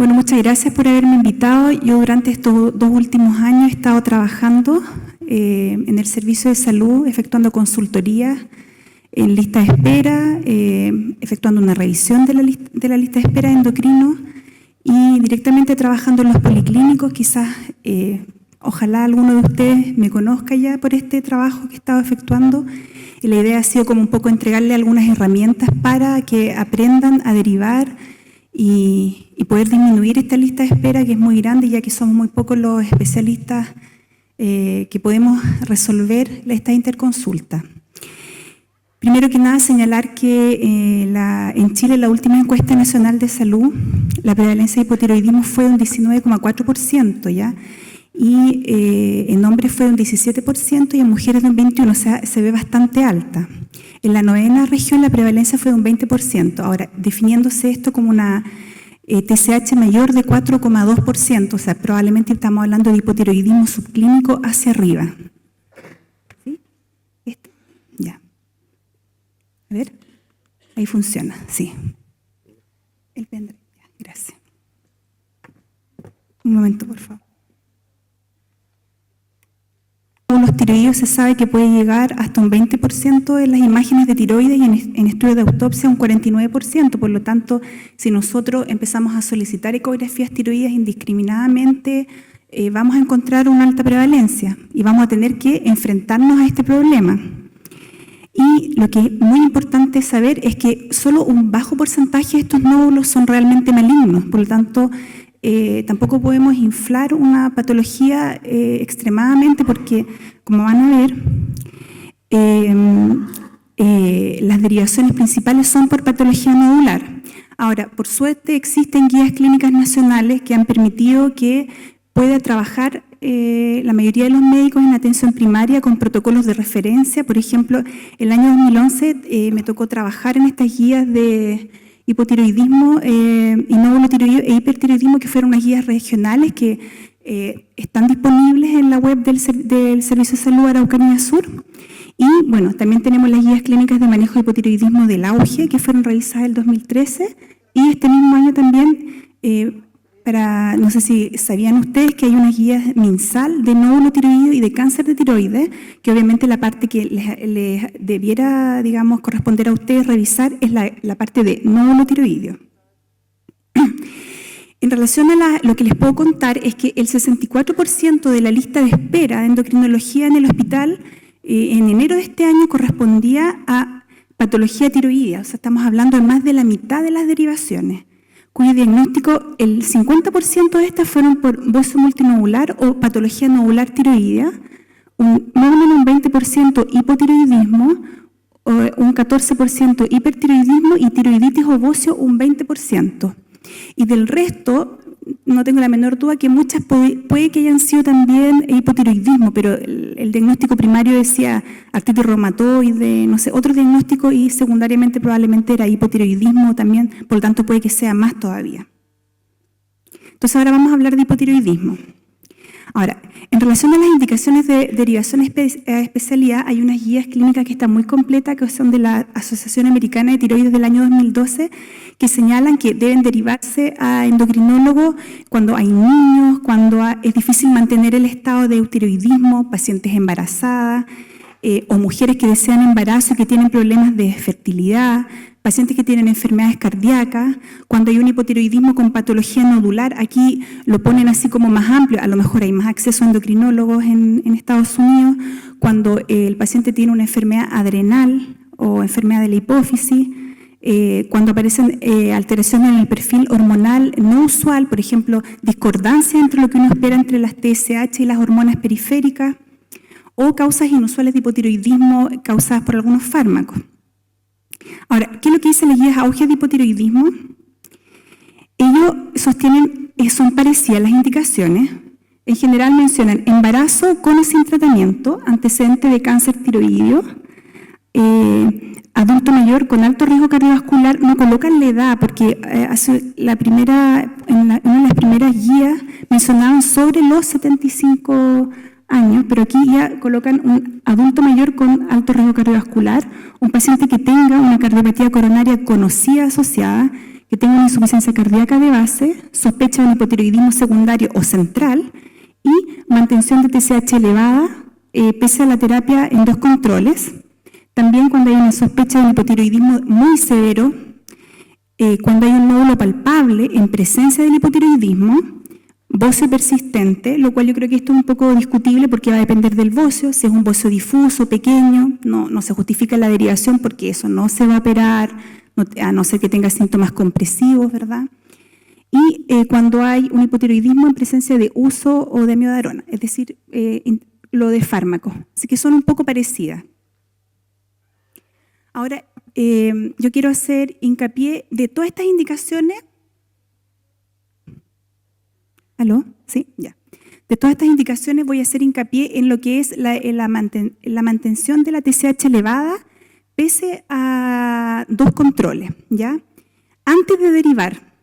Bueno, muchas gracias por haberme invitado. Yo durante estos 2 últimos años he estado trabajando en el servicio de salud, efectuando consultorías en lista de espera, efectuando una revisión de la lista de espera de endocrino y directamente trabajando en los policlínicos. Quizás, ojalá alguno de ustedes me conozca ya por este trabajo que he estado efectuando. Y la idea ha sido como un poco entregarle algunas herramientas para que aprendan a derivar y poder disminuir esta lista de espera, que es muy grande, ya que somos muy pocos los especialistas que podemos resolver esta interconsulta. Primero que nada, señalar que en Chile, la última encuesta nacional de salud, la prevalencia de hipotiroidismo fue un 19,4%, ¿ya? Y en hombres fue un 17% y en mujeres de un 21%, o sea, se ve bastante alta. En la 9ª región la prevalencia fue de un 20%, ahora definiéndose esto como una TSH mayor de 4,2%, o sea, probablemente estamos hablando de hipotiroidismo subclínico hacia arriba. ¿Sí? Ya. A ver, ahí funciona, sí. El pendrive, ya, gracias. Un momento, por favor. Los tiroides se sabe que puede llegar hasta un 20% en las imágenes de tiroides y en estudios de autopsia un 49%. Por lo tanto, si nosotros empezamos a solicitar ecografías tiroides indiscriminadamente, vamos a encontrar una alta prevalencia y vamos a tener que enfrentarnos a este problema. Y lo que es muy importante saber es que solo un bajo porcentaje de estos nódulos son realmente malignos. Por lo tanto, tampoco podemos inflar una patología extremadamente porque, como van a ver, las derivaciones principales son por patología nodular. Ahora, por suerte existen guías clínicas nacionales que han permitido que pueda trabajar la mayoría de los médicos en atención primaria con protocolos de referencia. Por ejemplo, el año 2011 me tocó trabajar en estas guías de hipotiroidismo y nódulotiroidismo e hipertiroidismo, que fueron unas guías regionales que están disponibles en la web del Servicio de Salud Araucanía Sur. Y bueno, también tenemos las guías clínicas de manejo de hipotiroidismo del auge, que fueron realizadas en el 2013, y este mismo año también, no sé si sabían ustedes que hay unas guías MinSal de nódulo tiroideo y de cáncer de tiroides, que obviamente la parte que les debiera, digamos, corresponder a ustedes revisar es la parte de nódulo tiroideo. En relación a lo que les puedo contar es que el 64% de la lista de espera de endocrinología en el hospital en enero de este año correspondía a patología tiroidea, o sea, estamos hablando de más de la mitad de las derivaciones, cuyo diagnóstico, el 50% de estas fueron por bocio multinodular o patología nodular tiroidea, más o menos un 20% hipotiroidismo, un 14% hipertiroidismo y tiroiditis o bocio un 20%. Y del resto, no tengo la menor duda que muchas puede que hayan sido también hipotiroidismo, pero el diagnóstico primario decía artritis reumatoide, no sé, otro diagnóstico, y secundariamente probablemente era hipotiroidismo también, por lo tanto puede que sea más todavía. Entonces ahora vamos a hablar de hipotiroidismo. Ahora, en relación a las indicaciones de derivación a especialidad, hay unas guías clínicas que están muy completas, que son de la Asociación Americana de Tiroides del año 2012, que señalan que deben derivarse a endocrinólogos cuando hay niños, cuando es difícil mantener el estado de eutiroidismo, pacientes embarazadas o mujeres que desean embarazo y que tienen problemas de fertilidad, pacientes que tienen enfermedades cardíacas, cuando hay un hipotiroidismo con patología nodular. Aquí lo ponen así como más amplio, a lo mejor hay más acceso a endocrinólogos en Estados Unidos, cuando el paciente tiene una enfermedad adrenal o enfermedad de la hipófisis, cuando aparecen alteraciones en el perfil hormonal no usual, por ejemplo, discordancia entre lo que uno espera entre las TSH y las hormonas periféricas, o causas inusuales de hipotiroidismo causadas por algunos fármacos. Ahora, ¿qué es lo que dicen las guías auge de hipotiroidismo? Ellos sostienen, son parecidas las indicaciones. En general mencionan embarazo con o sin tratamiento, antecedente de cáncer tiroideo, adulto mayor con alto riesgo cardiovascular. No colocan la edad porque en una de las primeras guías mencionaban sobre los 75 años, pero aquí ya colocan un adulto mayor con alto riesgo cardiovascular, un paciente que tenga una cardiopatía coronaria conocida asociada, que tenga una insuficiencia cardíaca de base, sospecha de un hipotiroidismo secundario o central y mantención de TSH elevada pese a la terapia en 2 controles. También cuando hay una sospecha de un hipotiroidismo muy severo, cuando hay un nódulo palpable en presencia del hipotiroidismo, bocio persistente, lo cual yo creo que esto es un poco discutible porque va a depender del bocio, si es un bocio difuso, pequeño, no se justifica la derivación porque eso no se va a operar, a no ser que tenga síntomas compresivos, ¿verdad? Y cuando hay un hipotiroidismo en presencia de uso o de amiodarona, es decir, lo de fármacos, así que son un poco parecidas. Ahora, yo quiero hacer hincapié de todas estas indicaciones. ¿Aló? Sí, ya. De todas estas indicaciones voy a hacer hincapié en lo que es la mantención de la TSH elevada pese a 2 controles, ¿ya? Antes de derivar,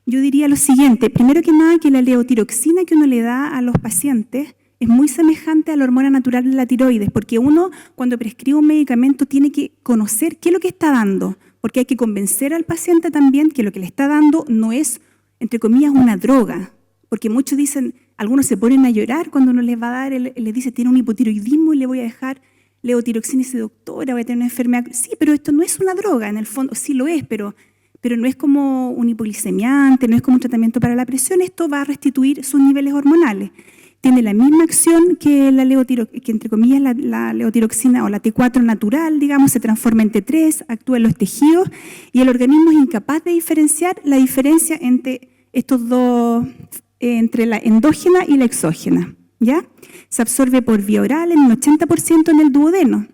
yo diría lo siguiente. Primero que nada, que la levotiroxina que uno le da a los pacientes es muy semejante a la hormona natural de la tiroides, porque uno cuando prescribe un medicamento tiene que conocer qué es lo que está dando, porque hay que convencer al paciente también que lo que le está dando no es, entre comillas, una droga, porque muchos dicen, algunos se ponen a llorar cuando uno les va a dar, les dice, tiene un hipotiroidismo y le voy a dejar levotiroxina y dice, doctora, voy a tener una enfermedad. Sí, pero esto no es una droga, en el fondo sí lo es, pero no es como un hipoglicemiante, no es como un tratamiento para la presión, esto va a restituir sus niveles hormonales. Tiene la misma acción que la que entre comillas la levotiroxina o la T4 natural, digamos, se transforma en T3, actúa en los tejidos y el organismo es incapaz de diferenciar la diferencia entre estos dos, entre la endógena y la exógena, ¿ya? Se absorbe por vía oral en un 80% en el duodeno.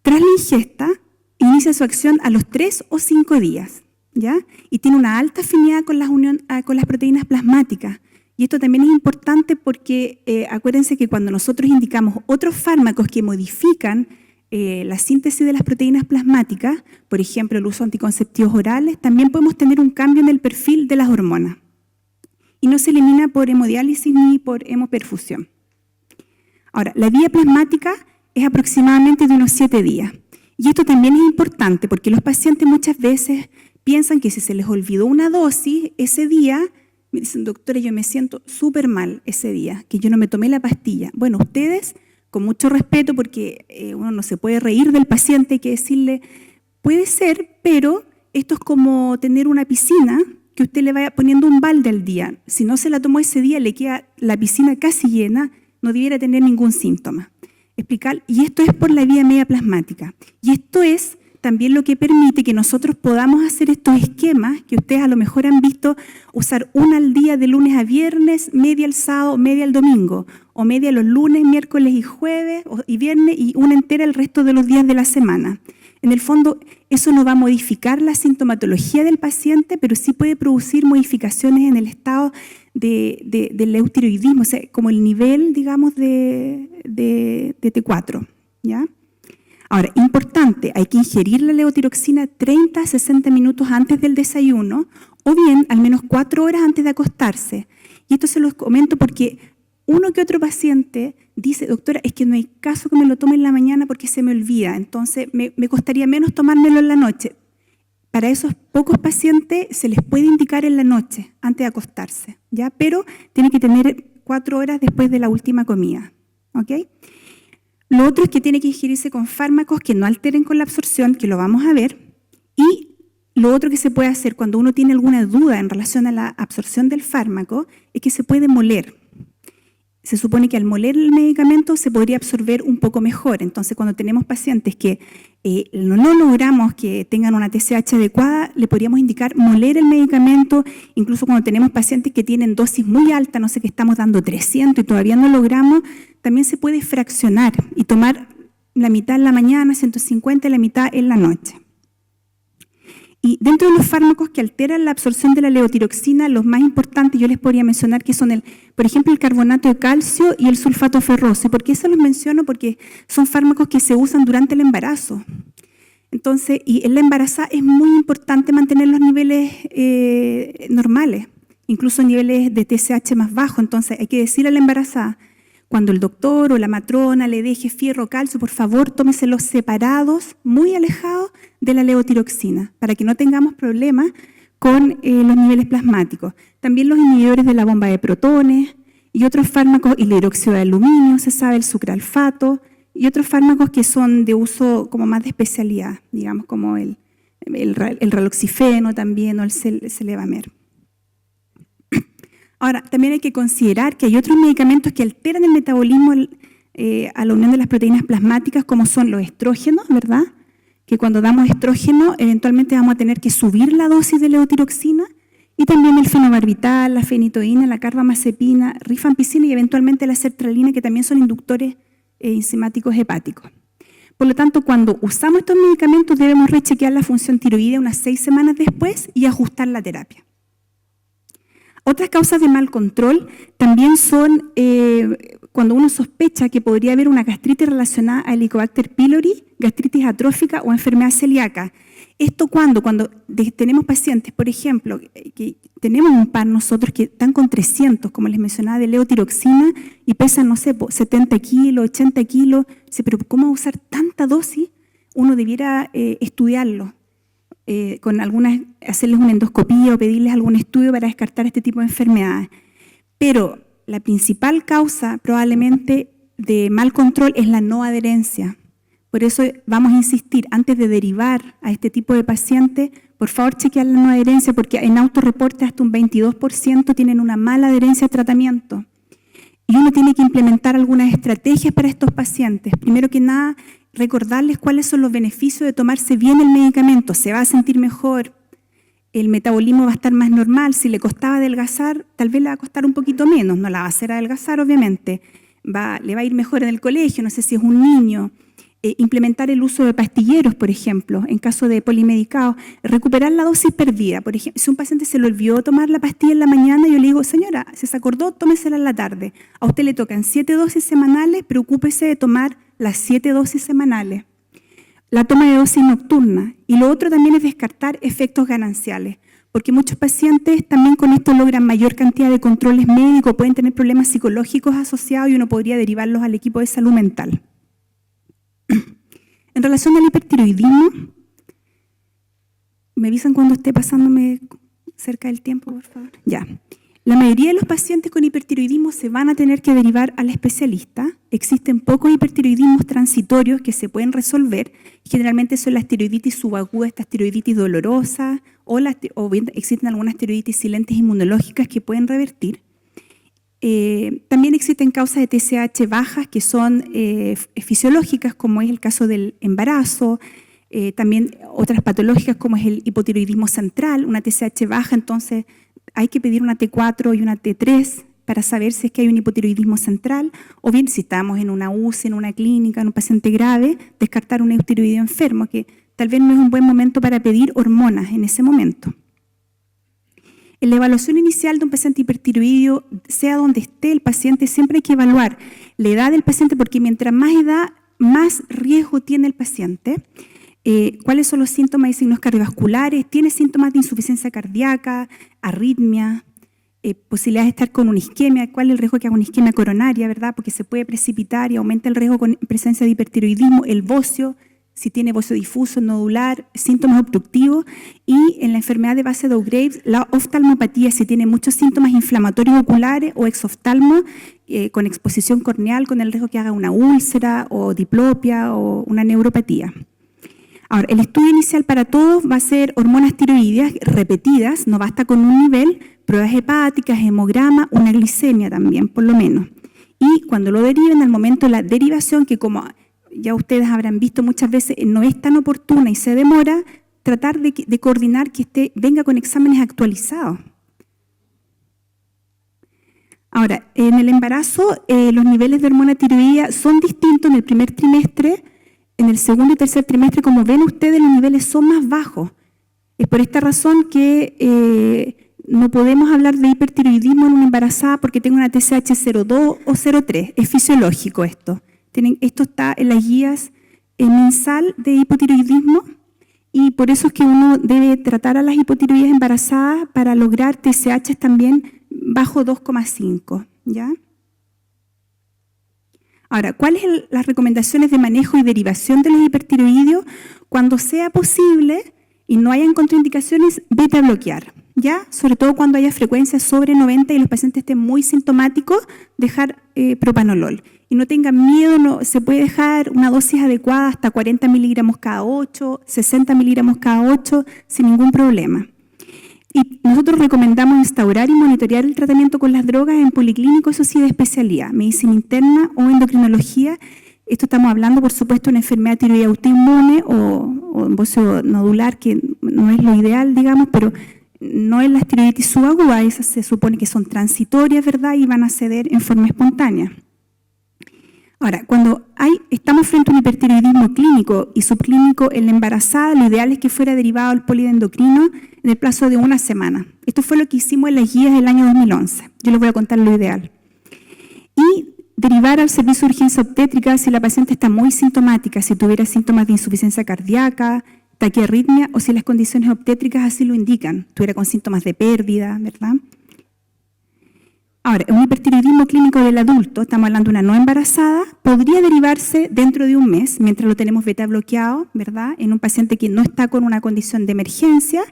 Tras la ingesta, inicia su acción a los 3 o 5 días, ¿ya? Y tiene una alta afinidad con las proteínas plasmáticas. Y esto también es importante porque acuérdense que cuando nosotros indicamos otros fármacos que modifican la síntesis de las proteínas plasmáticas, por ejemplo el uso de anticonceptivos orales, también podemos tener un cambio en el perfil de las hormonas. Y no se elimina por hemodiálisis ni por hemoperfusión. Ahora, la vía plasmática es aproximadamente de unos 7 días. Y esto también es importante porque los pacientes muchas veces piensan que si se les olvidó una dosis ese día, me dicen, doctora, yo me siento súper mal ese día, que yo no me tomé la pastilla. Bueno, ustedes, con mucho respeto, porque uno no se puede reír del paciente, hay que decirle, puede ser, pero esto es como tener una piscina que usted le vaya poniendo un balde al día. Si no se la tomó ese día, le queda la piscina casi llena, no debiera tener ningún síntoma. Explicar, y esto es por la vía media plasmática. Y esto es también lo que permite que nosotros podamos hacer estos esquemas que ustedes a lo mejor han visto, usar una al día de lunes a viernes, media el sábado, media el domingo, o media los lunes, miércoles y jueves y viernes y una entera el resto de los días de la semana. En el fondo, eso no va a modificar la sintomatología del paciente, pero sí puede producir modificaciones en el estado del eutiroidismo, o sea, como el nivel, digamos, de T4, ¿ya? Ahora, importante, hay que ingerir la levotiroxina 30 a 60 minutos antes del desayuno o bien al menos 4 horas antes de acostarse. Y esto se los comento porque uno que otro paciente dice, doctora, es que no hay caso que me lo tome en la mañana porque se me olvida, entonces me costaría menos tomármelo en la noche. Para esos pocos pacientes se les puede indicar en la noche, antes de acostarse, ¿ya? Pero tiene que tener 4 horas después de la última comida, ¿ok? Lo otro es que tiene que ingerirse con fármacos que no alteren con la absorción, que lo vamos a ver. Y lo otro que se puede hacer cuando uno tiene alguna duda en relación a la absorción del fármaco es que se puede moler. Se supone que al moler el medicamento se podría absorber un poco mejor. Entonces, cuando tenemos pacientes que no logramos que tengan una TSH adecuada, le podríamos indicar moler el medicamento. Incluso cuando tenemos pacientes que tienen dosis muy alta, no sé, que estamos dando 300 y todavía no logramos, también se puede fraccionar y tomar la mitad en la mañana, 150 y la mitad en la noche. Y dentro de los fármacos que alteran la absorción de la levotiroxina, los más importantes yo les podría mencionar que son, por ejemplo, el carbonato de calcio y el sulfato ferroso. ¿Y por qué eso los menciono? Porque son fármacos que se usan durante el embarazo. Entonces, y en la embarazada es muy importante mantener los niveles normales, incluso niveles de TSH más bajos. Entonces, hay que decirle a la embarazada, cuando el doctor o la matrona le deje fierro o calcio, por favor, tómeselos separados, muy alejados de la levotiroxina, para que no tengamos problemas con los niveles plasmáticos. También los inhibidores de la bomba de protones y otros fármacos, y el hidróxido de aluminio, se sabe, el sucralfato, y otros fármacos que son de uso como más de especialidad, digamos, como el raloxifeno también o el Celebamer. Ahora, también hay que considerar que hay otros medicamentos que alteran el metabolismo a la unión de las proteínas plasmáticas, como son los estrógenos, ¿verdad? Que cuando damos estrógeno, eventualmente vamos a tener que subir la dosis de levotiroxina, y también el fenobarbital, la fenitoína, la carbamazepina, rifampicina y eventualmente la sertralina, que también son inductores enzimáticos hepáticos. Por lo tanto, cuando usamos estos medicamentos debemos rechequear la función tiroidea unas 6 semanas después y ajustar la terapia. Otras causas de mal control también son cuando uno sospecha que podría haber una gastritis relacionada a Helicobacter pylori, gastritis atrófica o enfermedad celíaca. Esto cuando tenemos pacientes, por ejemplo, que tenemos un par nosotros que están con 300, como les mencionaba, de levotiroxina y pesan, no sé, 70 kilos, 80 kilos. Dice, pero ¿cómo usar tanta dosis? Uno debiera estudiarlo, hacerles una endoscopía o pedirles algún estudio para descartar este tipo de enfermedades. Pero la principal causa probablemente de mal control es la no adherencia. Por eso vamos a insistir, antes de derivar a este tipo de pacientes, por favor chequear la no adherencia, porque en autorreporte hasta un 22% tienen una mala adherencia al tratamiento. Y uno tiene que implementar algunas estrategias para estos pacientes. Primero que nada, recordarles cuáles son los beneficios de tomarse bien el medicamento. Se va a sentir mejor, el metabolismo va a estar más normal. Si le costaba adelgazar, tal vez le va a costar un poquito menos. No la va a hacer adelgazar, obviamente. Le va a ir mejor en el colegio, no sé si es un niño. Implementar el uso de pastilleros, por ejemplo, en caso de polimedicados, recuperar la dosis perdida. Por ejemplo, si un paciente se le olvidó tomar la pastilla en la mañana, yo le digo, señora, si se acordó, tómesela en la tarde. A usted le tocan 7 dosis semanales, preocúpese de tomar las 7 dosis semanales. La toma de dosis nocturna. Y lo otro también es descartar efectos gananciales, porque muchos pacientes también con esto logran mayor cantidad de controles médicos, pueden tener problemas psicológicos asociados y uno podría derivarlos al equipo de salud mental. En relación al hipertiroidismo, me avisan cuando esté pasándome cerca del tiempo, por favor. Ya. La mayoría de los pacientes con hipertiroidismo se van a tener que derivar al especialista. Existen pocos hipertiroidismos transitorios que se pueden resolver. Generalmente son las tiroiditis subagudas, estas tiroiditis dolorosas, o bien existen algunas tiroiditis silentes inmunológicas que pueden revertir. También existen causas de TSH bajas que son fisiológicas, como es el caso del embarazo, también otras patológicas como es el hipotiroidismo central, una TSH baja, entonces hay que pedir una T4 y una T3 para saber si es que hay un hipotiroidismo central, o bien si estamos en una UCI, en una clínica, en un paciente grave, descartar un eutiroideo enfermo, que tal vez no es un buen momento para pedir hormonas en ese momento. En la evaluación inicial de un paciente hipertiroideo, sea donde esté el paciente, siempre hay que evaluar la edad del paciente, porque mientras más edad, más riesgo tiene el paciente. ¿Cuáles son los síntomas y signos cardiovasculares? ¿Tiene síntomas de insuficiencia cardíaca, arritmia, posibilidades de estar con una isquemia? ¿Cuál es el riesgo que haga una isquemia coronaria, verdad? Porque se puede precipitar y aumenta el riesgo con presencia de hipertiroidismo, el bocio, si tiene bocio difuso, nodular, síntomas obstructivos, y en la enfermedad de base de Graves, la oftalmopatía, si tiene muchos síntomas inflamatorios oculares o exoftalmo, con exposición corneal, con el riesgo que haga una úlcera o diplopia o una neuropatía. Ahora, el estudio inicial para todos va a ser hormonas tiroideas repetidas, no basta con un nivel, pruebas hepáticas, hemograma, una glicemia también, por lo menos. Y cuando lo deriven, al momento de la derivación, que como ya ustedes habrán visto muchas veces, no es tan oportuna y se demora, tratar de coordinar que venga con exámenes actualizados. Ahora, en el embarazo, los niveles de hormona tiroidea son distintos en el primer trimestre. En el segundo y tercer trimestre, como ven ustedes, los niveles son más bajos. Es por esta razón que no podemos hablar de hipertiroidismo en una embarazada porque tenga una TSH 0,2 o 0,3. Es fisiológico esto. Esto está en las guías mensal de hipotiroidismo y por eso es que uno debe tratar a las hipotiroidías embarazadas para lograr TSH también bajo 2,5, ¿ya? Ahora, ¿cuáles son las recomendaciones de manejo y derivación de los hipertiroideos? Cuando sea posible, y no hayan contraindicaciones, beta bloquear, ¿ya? Sobre todo cuando haya frecuencias sobre 90 y los pacientes estén muy sintomáticos, dejar propanolol. Y no tengan miedo, se puede dejar una dosis adecuada hasta 40 miligramos cada 8, 60 miligramos cada 8, sin ningún problema. Y nosotros recomendamos instaurar y monitorear el tratamiento con las drogas en policlínico, eso sí, de especialidad, medicina interna o endocrinología. Esto estamos hablando, por supuesto, de una enfermedad tiroidea autoinmune o embocio nodular, que no es lo ideal, digamos, pero no es la tiroiditis subaguda, esas se supone que son transitorias, ¿verdad? Y van a ceder en forma espontánea. Ahora, cuando estamos frente a un hipertiroidismo clínico y subclínico en la embarazada, lo ideal es que fuera derivado al poliendocrino en el plazo de 1 semana. Esto fue lo que hicimos en las guías del año 2011. Yo les voy a contar lo ideal. Y derivar al servicio de urgencia obstétrica si la paciente está muy sintomática, si tuviera síntomas de insuficiencia cardíaca, taquiarritmia o si las condiciones obstétricas así lo indican, tuviera con síntomas de pérdida, ¿verdad? Ahora, un hipertiroidismo clínico del adulto, estamos hablando de una no embarazada, podría derivarse dentro de un mes, mientras lo tenemos beta bloqueado, ¿verdad? En un paciente que no está con una condición de emergencia.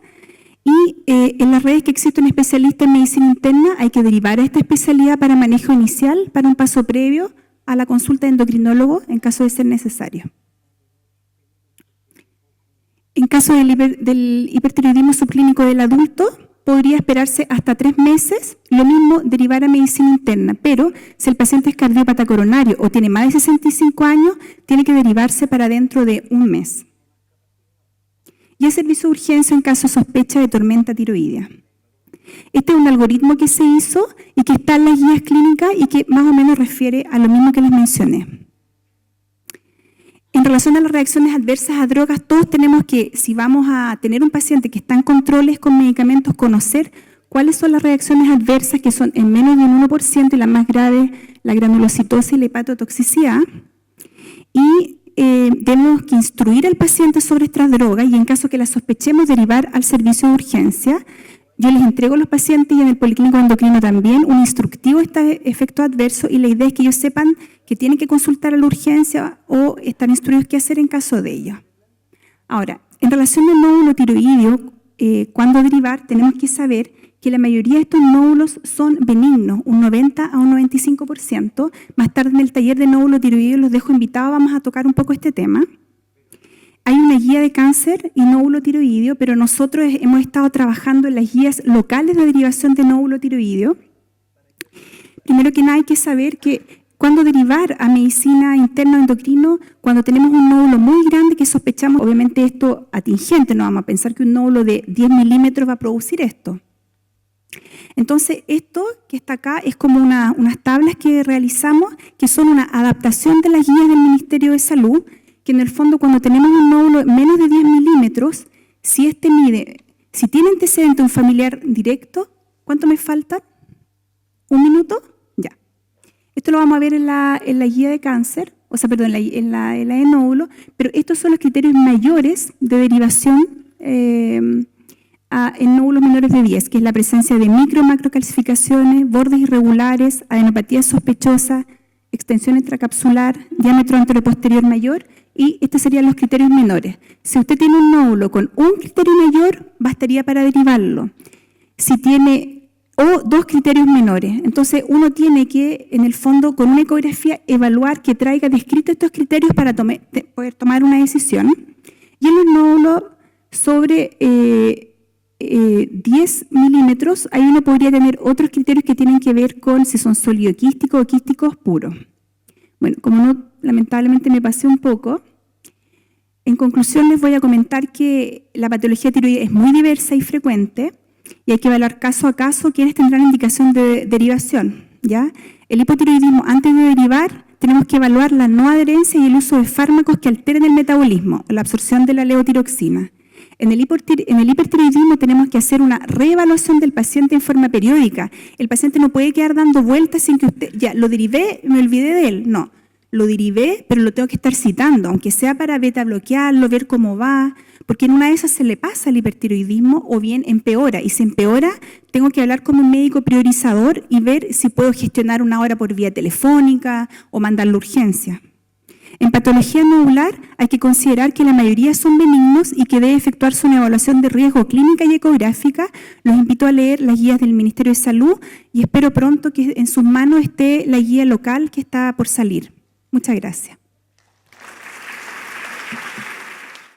Y en las redes que existen especialistas en medicina interna, hay que derivar a esta especialidad para manejo inicial, para un paso previo a la consulta de endocrinólogo, en caso de ser necesario. En caso del hipertiroidismo subclínico del adulto, podría esperarse hasta 3 meses, lo mismo derivar a medicina interna, pero si el paciente es cardiópata coronario o tiene más de 65 años, tiene que derivarse para dentro de un mes. Y el servicio de urgencia en caso de sospecha de tormenta tiroidea. Este es un algoritmo que se hizo y que está en las guías clínicas y que más o menos refiere a lo mismo que les mencioné. En relación a las reacciones adversas a drogas, todos tenemos que, si vamos a tener un paciente que está en controles con medicamentos, conocer cuáles son las reacciones adversas, que son en menos de un 1% y las más graves, la granulocitosis y la hepatotoxicidad. Y tenemos que instruir al paciente sobre estas drogas y en caso que las sospechemos, derivar al servicio de urgencia. Yo les entrego a los pacientes y en el policlínico endocrino también un instructivo de este efecto adverso y la idea es que ellos sepan que tienen que consultar a la urgencia o están instruidos qué hacer en caso de ello. Ahora, en relación al nódulo tiroideo, cuando derivar, tenemos que saber que la mayoría de estos nódulos son benignos, un 90 a un 95%. Más tarde en el taller de nódulo tiroideo los dejo invitados, vamos a tocar un poco este tema. Hay una guía de cáncer y nódulo tiroideo, pero nosotros hemos estado trabajando en las guías locales de derivación de nódulo tiroideo. Primero que nada hay que saber que cuando derivar a medicina interna o endocrino, cuando tenemos un nódulo muy grande que sospechamos, obviamente esto atingente, no vamos a pensar que un nódulo de 10 milímetros va a producir esto. Entonces, esto que está acá es como unas tablas que realizamos, que son una adaptación de las guías del Ministerio de Salud, que en el fondo cuando tenemos un nódulo menos de 10 milímetros, si tiene antecedente un familiar directo, ¿cuánto me falta? ¿1 minuto? Ya. Esto lo vamos a ver en la guía de cáncer, o sea, perdón, en la de nódulo, pero estos son los criterios mayores de derivación en nódulos menores de 10, que es la presencia de macrocalcificaciones, bordes irregulares, adenopatía sospechosa, extensión intracapsular, diámetro anteroposterior mayor, y estos serían los criterios menores. Si usted tiene un nódulo con un criterio mayor, bastaría para derivarlo. Si tiene 2 criterios menores, entonces uno tiene que, en el fondo, con una ecografía, evaluar que traiga descritos estos criterios para poder tomar una decisión. Y en los nódulos sobre 10 milímetros, ahí uno podría tener otros criterios que tienen que ver con si son sólido-quísticos o quísticos puros. Bueno, como no, lamentablemente me pasé un poco, en conclusión les voy a comentar que la patología tiroidea es muy diversa y frecuente y hay que evaluar caso a caso quiénes tendrán indicación de derivación, ¿ya? El hipotiroidismo, antes de derivar, tenemos que evaluar la no adherencia y el uso de fármacos que alteren el metabolismo, la absorción de la levotiroxina. En el hipertiroidismo tenemos que hacer una reevaluación del paciente en forma periódica. El paciente no puede quedar dando vueltas sin que usted, ya, lo derivé, me olvidé de él. No, lo derivé, pero lo tengo que estar citando, aunque sea para beta bloquearlo, ver cómo va, porque en una de esas se le pasa el hipertiroidismo o bien empeora. Y si empeora, tengo que hablar con un médico priorizador y ver si puedo gestionar una hora por vía telefónica o mandar la urgencia. En patología nodular hay que considerar que la mayoría son benignos y que debe efectuarse una evaluación de riesgo clínica y ecográfica. Los invito a leer las guías del Ministerio de Salud y espero pronto que en sus manos esté la guía local que está por salir. Muchas gracias.